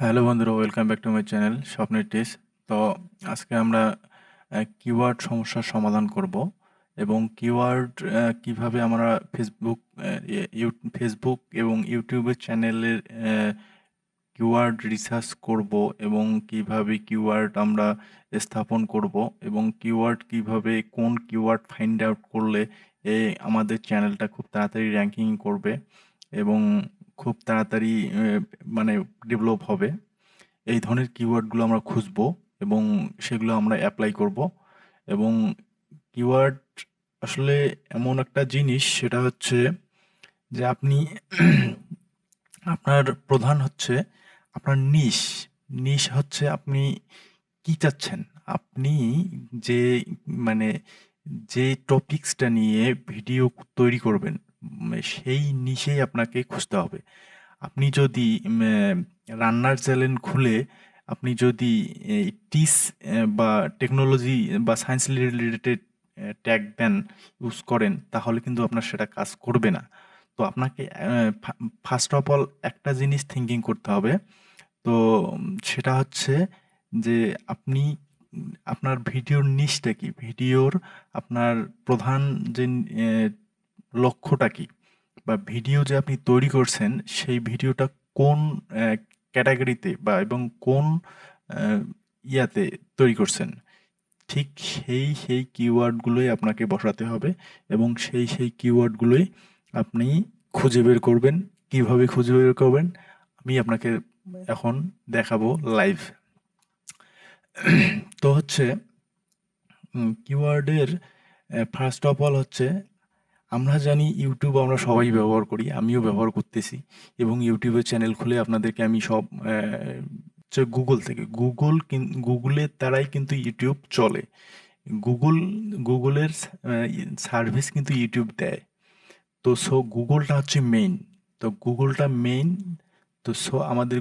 Hello বন্ধুরা, welcome back to my channel স্বপ্নের tips. তো আজকে আমরা কিওয়ার্ড সমস্যার সমাধান করব এবং কিওয়ার্ড কিভাবে আমরা ফেসবুক এবং ইউটিউবের চ্যানেলের কিওয়ার্ড রিসার্চ করব এবং কিভাবে কিওয়ার্ড আমরা স্থাপন করব এবং কিওয়ার্ড কিভাবে কোন কিওয়ার্ড ফাইন্ড আউট করলে আমাদের চ্যানেলটা খুব তাড়াতাড়ি র্যাঙ্কিং করবে এবং খুব তাড়াতাড়ি মানে ডেভেলপ হবে। এই ধরনের কিওয়ার্ডগুলো আমরা খুঁজবো এবং সেগুলো আমরা অ্যাপ্লাই করব। এবং কিওয়ার্ড আসলে এমন একটা জিনিস, সেটা হচ্ছে যে আপনি আপনার প্রধান হচ্ছে আপনার নিশ। নিশ হচ্ছে আপনি কি চাচ্ছেন। আপনি যে মানে যে টপিকসটা নিয়ে ভিডিও তৈরি করবেন, সেই নিশেই আপনাকে খুঁজতে হবে। আপনি যদি রান্নার চ্যানেল খুলে আপনি যদি টিস বা টেকনোলজি বা সায়েন্স রিলেটেড ট্যাগ দেন, ইউজ করেন, তাহলে কিন্তু আপনার সেটা কাজ করবে না। তো আপনাকে ফার্স্ট অফ অল একটা জিনিস থিঙ্কিং করতে হবে। তো সেটা হচ্ছে যে আপনি আপনার ভিডিওর নিশটা কি, ভিডিওর আপনার প্রধান যে লক্ষ্যটা কি, বা ভিডিও যে আপনি তৈরি করছেন সেই ভিডিওটা কোন ক্যাটাগরিতে বা এবং কোন আহ, ইয়াতে তৈরি করছেন, ঠিক সেই কিওয়ার্ডগুলোই আপনাকে বসাতে হবে এবং সেই কিওয়ার্ডগুলোই আপনি খুঁজে বের করবেন। কিভাবে খুঁজে বের করবেন আমি আপনাকে এখন দেখাবো লাইভ। তো হচ্ছে কিওয়ার্ডের ফার্স্ট অফ অল হচ্ছে, আমরা জানি ইউটিউব আমরা সবাই ব্যবহার করি, আমিও ব্যবহার করতেছি এবং ইউটিউবের চ্যানেল খুলে আপনাদেরকে আমি সব হচ্ছে গুগলের দ্বারাই কিন্তু ইউটিউব চলে। গুগল গুগলের সার্ভিস কিন্তু ইউটিউব দেয়। তো গুগলটা হচ্ছে মেইন। তো গুগলটা মেইন। তো আমাদের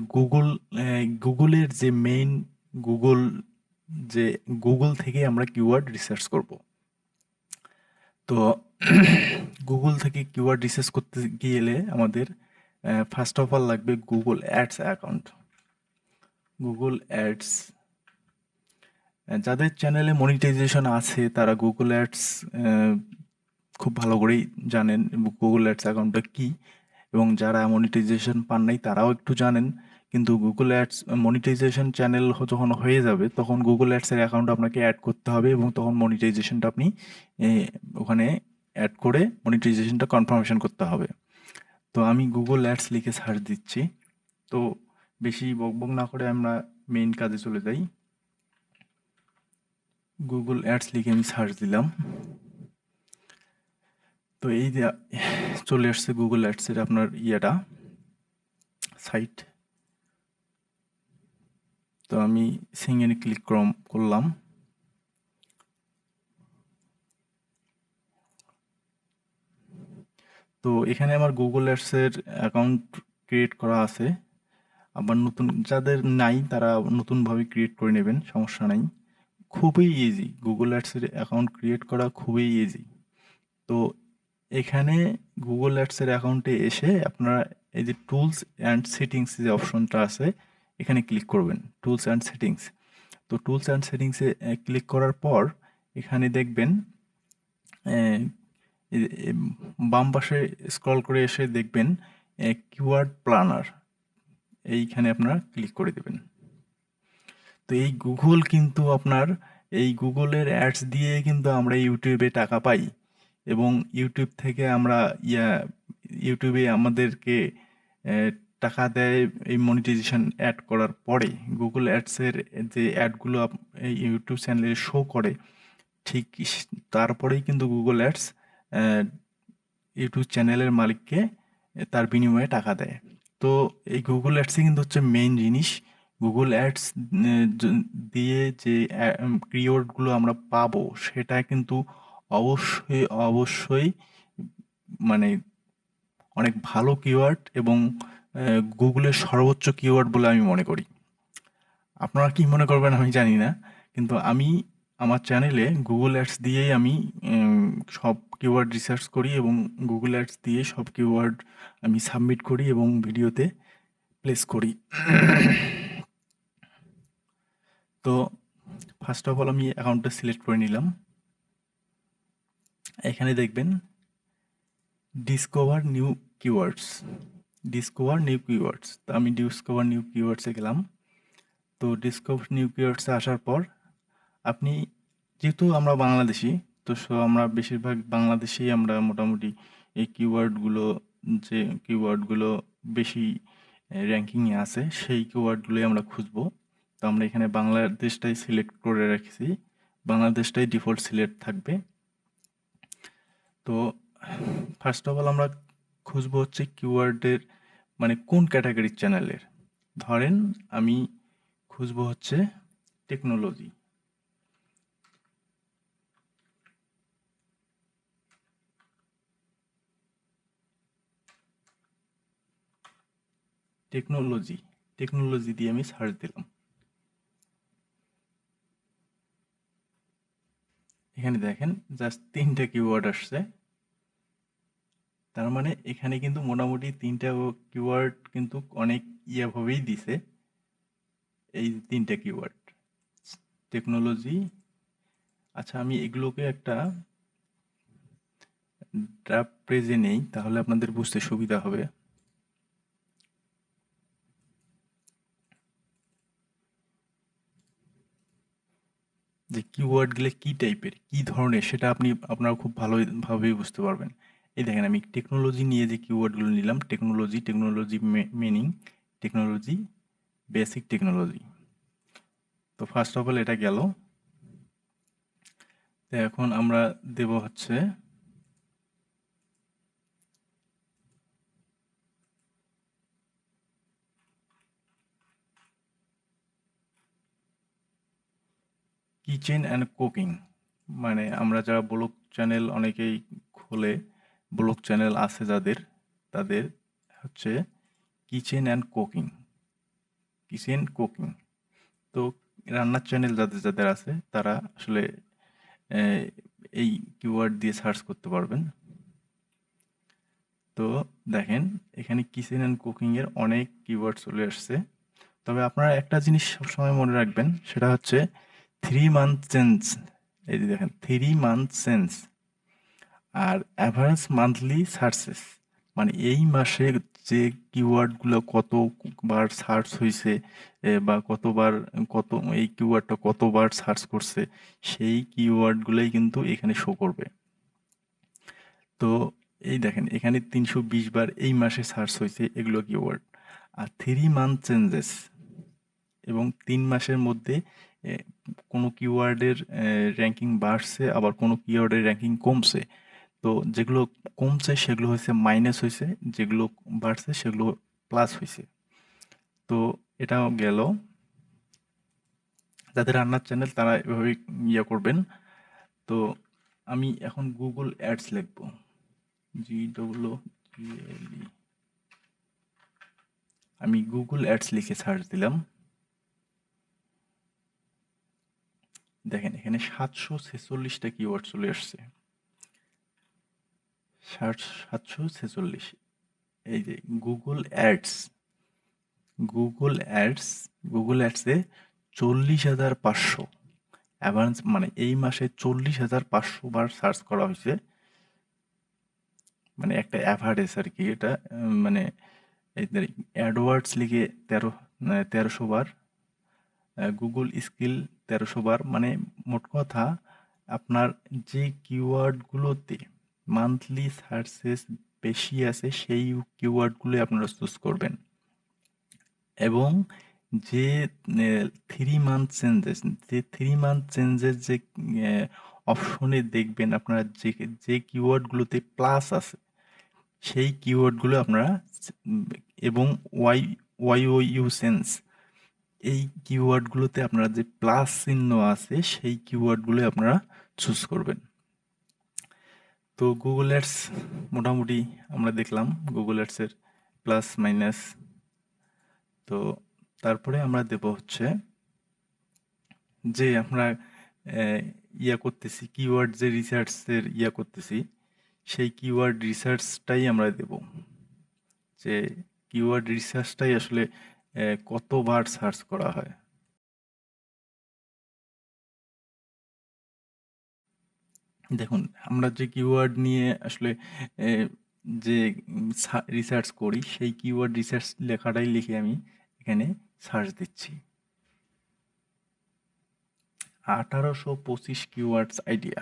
গুগলের যে মেইন গুগল যে গুগল থেকে আমরা কিওয়ার্ড রিসার্চ করব। তো গুগল থেকে কিওয়ার্ড রিসার্চ করতে গেলে আমাদের ফার্স্ট অফ অল লাগবে Google ads account. Google ads, যাদের চ্যানেলে মনিটাইজেশন আছে তারা গুগল অ্যাডস খুব ভালো করেই জানেন গুগল অ্যাডস অ্যাকাউন্টটা কী, এবং যারা মনিটাইজেশন পান নাই তারাও একটু জানেন। কিন্তু গুগল অ্যাডস মনিটাইজেশন চ্যানেল যখন হয়ে যাবে তখন গুগল অ্যাডসের অ্যাকাউন্ট আপনাকে অ্যাড করতে হবে এবং তখন মনিটাইজেশনটা আপনি এ, ওখানে অ্যাড করে মনিটাইজেশনটা কনফার্মেশন করতে হবে। তো আমি গুগল অ্যাডস লিখে সার্চ দিচ্ছি। তো বেশি বকবক না করে আমরা মেইন কাজে চলে যাই। গুগল অ্যাডস লিখে আমি সার্চ দিলাম। তো এই যে চলে আসছে গুগল অ্যাডসের আপনার ইয়েটা, সাইট। তো আমি সিঙ্গেলে ক্লিক করলাম। তো এখানে আমার গুগল অ্যাডসের অ্যাকাউন্ট ক্রিয়েট করা আছে। আবার নতুন যাদের নাই তারা নতুনভাবে ক্রিয়েট করে নেবেন, সমস্যা নাই। খুবই ইজি, গুগল অ্যাডসের অ্যাকাউন্ট ক্রিয়েট করা খুবই ইজি। তো এখানে গুগল অ্যাডসের অ্যাকাউন্টে এসে আপনারা এই যে টুলস অ্যান্ড সেটিংস যে অপশনটা আছে, এখানে ক্লিক করবেন টুলস অ্যান্ড সেটিংস। তো টুলস অ্যান্ড সেটিংসে ক্লিক করার পর এখানে দেখবেন বাম পাশে স্ক্রল করে এসে দেখবেন কিওয়ার্ড প্ল্যানার, এইখানে আপনারা ক্লিক করে দেবেন। তো এই গুগল কিন্তু আপনার এই গুগলের অ্যাডস দিয়ে কিন্তু আমরা ইউটিউবে টাকা পাই এবং ইউটিউব থেকে আমরা ইউটিউবে আমাদেরকে আহ, টাকা দেয় এই মনিটাইজেশন অ্যাড করার পরে। গুগল অ্যাডসের যে অ্যাডগুলো এই ইউটিউব চ্যানেলে শো করে, ঠিক তারপরেই কিন্তু গুগল অ্যাডস ইউটিউব চ্যানেলের মালিককে তার বিনিময়ে টাকা দেয়। তো এই গুগল অ্যাডসই কিন্তু হচ্ছে মেইন জিনিস। গুগল অ্যাডস দিয়ে যে কিওয়ার্ডগুলো আমরা পাবো সেটা কিন্তু অবশ্যই মানে অনেক ভালো কিওয়ার্ড এবং গুগলের সর্বোচ্চ কিওয়ার্ড বলে আমি মনে করি। আপনারা কি মনে করবেন আমি জানি না, কিন্তু আমি আমার চ্যানেলে গুগল অ্যাডস দিয়েই আমি সব কিওয়ার্ড রিসার্চ করি এবং গুগল অ্যাডস দিয়ে সব কিওয়ার্ড আমি সাবমিট করি এবং ভিডিওতে প্লেস করি। তো ফার্স্ট অফ অল আমি অ্যাকাউন্টটা সিলেক্ট করে নিলাম। এখানে দেখবেন discover new keywords, discover new keywords. তো আমি ডিসকভার নিউ কিওয়ার্ডসে গেলাম। তো ডিসকভার নিউ কিওয়ার্ডসে আসার পর আপনি, যেহেতু আমরা বাংলাদেশি, তো আমরা বেশিরভাগ বাংলাদেশেই আমরা মোটামুটি এই কিওয়ার্ডগুলো, যে কিওয়ার্ডগুলো বেশি র্যাঙ্কিংয়ে আছে সেই কিওয়ার্ডগুলোই আমরা খুঁজবো। তো আমরা এখানে বাংলাদেশটাই সিলেক্ট করে রাখছি, বাংলাদেশটাই ডিফল্ট সিলেক্ট থাকবে। তো ফার্স্ট অফ অল আমরা খুঁজবো হচ্ছে কিওয়ার্ডের মানে কোন ক্যাটাগরির চ্যানেলের। ধরেন আমি খুঁজবো হচ্ছে টেকনোলজি। টেকনোলজি টেকনোলজি দিয়ে আমি সার্চ দিলাম। এখানে দেখেন জাস্ট 3টা কিওয়ার্ড আসছে। তার মানে এখানে কিন্তু মোটামুটি 3টা কিওয়ার্ড কিন্তু অনেক ভাবেই দিছে। এই 3টা কিওয়ার্ড টেকনোলজি। আচ্ছা, আমি এগুলোকে একটা ড্রাফট পেজে নেই, তাহলে আপনাদের বুঝতে সুবিধা হবে। যে কিওয়ার্ডগুলো কি টাইপের, কি ধরনের, সেটা আপনারা খুব ভালোভাবেই বুঝতে পারবেন। এই দেখেন আমি টেকনোলজি নিয়ে যে কিওয়ার্ডগুলো নিলাম, technology, technology meaning, technology, basic technology. তো ফার্স্ট অফ অল এটা গেল। তো এখন আমরা দেব হচ্ছে কিচেন অ্যান্ড কুকিং। মানে আমরা যারা ব্লগ চ্যানেল অনেকেই খোলে, ব্লগ চ্যানেল আছে যাদের, তাদের হচ্ছে kitchen and cooking, kitchen cooking. তো রান্নার চ্যানেল যাদের যাদের আছে তারা আসলে এই কিওয়ার্ড দিয়ে সার্চ করতে পারবেন। তো দেখেন এখানে কিচেন অ্যান্ড কুকিংয়ের অনেক কিওয়ার্ড চলে আসছে। তবে আপনারা একটা জিনিস সবসময় মনে রাখবেন, সেটা হচ্ছে 3 মান্থ চেঞ্জ। এই যে দেখেন 3 মান্থ চেঞ্জ আর অ্যাভারেজ মান্থলি সার্চেস। মানে এই মাসে যে কিওয়ার্ডগুলো কতবার সার্চ হয়েছে, বা কত এই কিওয়ার্ডটা কতবার সার্চ করছে, সেই কিওয়ার্ডগুলোই কিন্তু এখানে শো করবে। তো এই দেখেন এখানে 320 বার এই মাসে সার্চ হয়েছে এগুলো কিওয়ার্ড। আর 3 মান্থ চেঞ্জেস এবং 3 মাসের মধ্যে এ, কোনো কিওয়ার্ডের র্যাঙ্কিং বাড়ছে, আবার কোনো কিওয়ার্ডের র্যাঙ্কিং কমছে। তো যেগুলো কমছে সেগুলো হয়েছে মাইনাস হয়েছে, যেগুলো বাড়ছে সেগুলো প্লাস হয়েছে। তো এটাও গেল। যাদের রান্নার চ্যানেল তারা এভাবে করবেন। তো আমি এখন গুগল অ্যাডস লিখব, GWGLE। আমি গুগল অ্যাডস লিখে সার্চ দিলাম। দেখেন এখানে 746টা কিওয়ার্ড চলে আসছে। 746। এই যে Google ads, Google ads, Google অ্যাডসে 40,500 অ্যাভারেজ, মানে এই মাসে 40,500 বার সার্চ করা হয়েছে। মানে একটা অ্যাভারেজ আর কি এটা। মানে অ্যাডওয়ার্ডস লিখে 1300 বার, গুগল স্কিল 1300 বার। মানে মোট কথা আপনার যে কিওয়ার্ডগুলোতে মান্থলি সার্চেস বেশি আছে সেই কিওয়ার্ডগুলো আপনারা চুজ করবেন। এবং যে 3 মান্থ চেঞ্জেস, যে 3 মান্থ চেঞ্জেস যে অপশনে দেখবেন আপনারা যে কিওয়ার্ডগুলোতে প্লাস আছে সেই কিওয়ার্ডগুলো আপনারা এবং ওয়াই সেন্স, এই কিওয়ার্ডগুলোতে আপনারা যে প্লাস চিহ্ন আছে সেই কিওয়ার্ডগুলো আপনারা চুজ করবেন। তো গুগল অ্যাডস মোটামুটি আমরা দেখলাম গুগল অ্যাডসের প্লাস মাইনাস। তো তারপরে আমরা দেব হচ্ছে যে আমরা করতেছি কিওয়ার্ড, যে রিসার্চের করতেছি সেই কিওয়ার্ড রিসার্চটাই আমরা দেব, যে কিওয়ার্ড রিসার্চটাই আসলে কতবার সার্চ করা হয়। দেখুন আমরা যে কিওয়ার্ড নিয়ে আসলে এ যে রিসার্চ করি সেই কিওয়ার্ড রিসার্চ লেখাটাই লিখে আমি এখানে সার্চ দিচ্ছি। 1825 কিওয়ার্ডস আইডিয়া।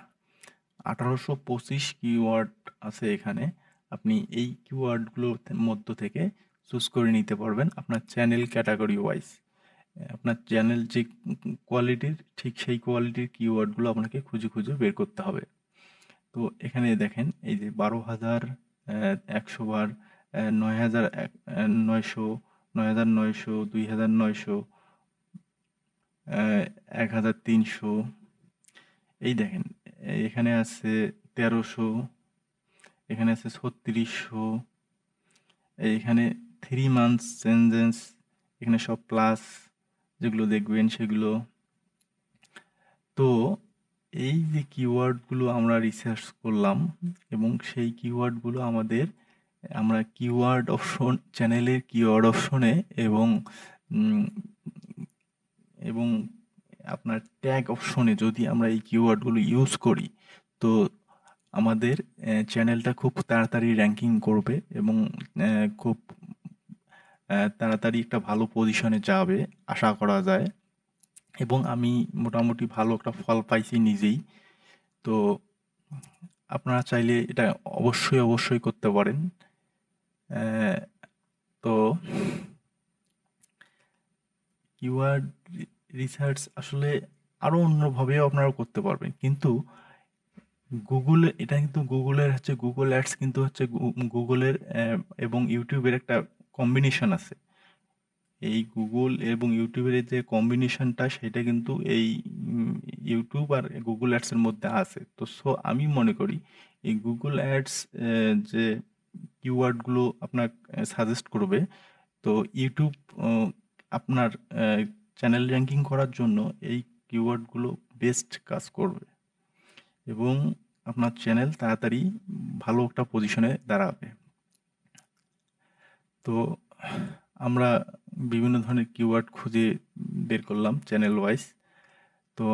1825 কিওয়ার্ড আছে এখানে। আপনি এই কিওয়ার্ডগুলোর মধ্য থেকে চুজ করে নিতে পারবেন আপনার চ্যানেল ক্যাটাগরি ওয়াইজ। আপনার চ্যানেল যে কোয়ালিটির ঠিক সেই কোয়ালিটির কিওয়ার্ডগুলো আপনাকে খুঁজে খুঁজে বের করতে হবে। তো এখানে দেখেন এই যে 12,000, 100 বার, 9,900, 9,900, 2,900, 1,300। এই দেখেন এখানে আছে 1,300, এখানে আছে 3600, এইখানে 3 মান্থস চেঞ্জেস, এখানে সব প্লাস যেগুলো দেখবেন সেগুলো। তো এই যে কিওয়ার্ডগুলো আমরা রিসার্চ করলাম এবং সেই কিওয়ার্ডগুলো আমরা কিওয়ার্ড অপশন, চ্যানেলের কিওয়ার্ড অপশনে এবং এবং আপনার ট্যাগ অপশনে যদি আমরা এই কিওয়ার্ডগুলো ইউজ করি তো আমাদের চ্যানেলটা খুব তাড়াতাড়ি র্যাঙ্কিং করবে এবং খুব তাড়াতাড়ি একটা ভালো পজিশনে যাবে আশা করা যায়। এবং আমি মোটামুটি ভালো একটা ফল পাইছি নিজেই। তো আপনারা চাইলে এটা অবশ্যই করতে পারেন। তো কিওয়ার্ড রিসার্চ আসলে আরও অন্যভাবেও আপনারা করতে পারবেন, কিন্তু গুগলের হচ্ছে গুগল অ্যাডস কিন্তু হচ্ছে গুগলের এবং ইউটিউবের একটা কম্বিনেশন আছে। এই গুগল এবং ইউটিউবের যে কম্বিনেশনটা সেটা কিন্তু এই ইউটিউব আর গুগল অ্যাডসের মধ্যে আছে। তো আমি মনে করি এই গুগল অ্যাডস যে কিওয়ার্ডগুলো আপনার সাজেস্ট করবে, তো ইউটিউব আপনার চ্যানেল র্যাঙ্কিং করার জন্য এই কিওয়ার্ডগুলো বেস্ট কাজ করবে এবং আপনার চ্যানেল তাড়াতাড়ি ভালো একটা পজিশনে দাঁড়াবে। তো আমরা বিভিন্ন ধরনের কিওয়ার্ড খুঁজে বের করলাম চ্যানেল ওয়াইজ। তো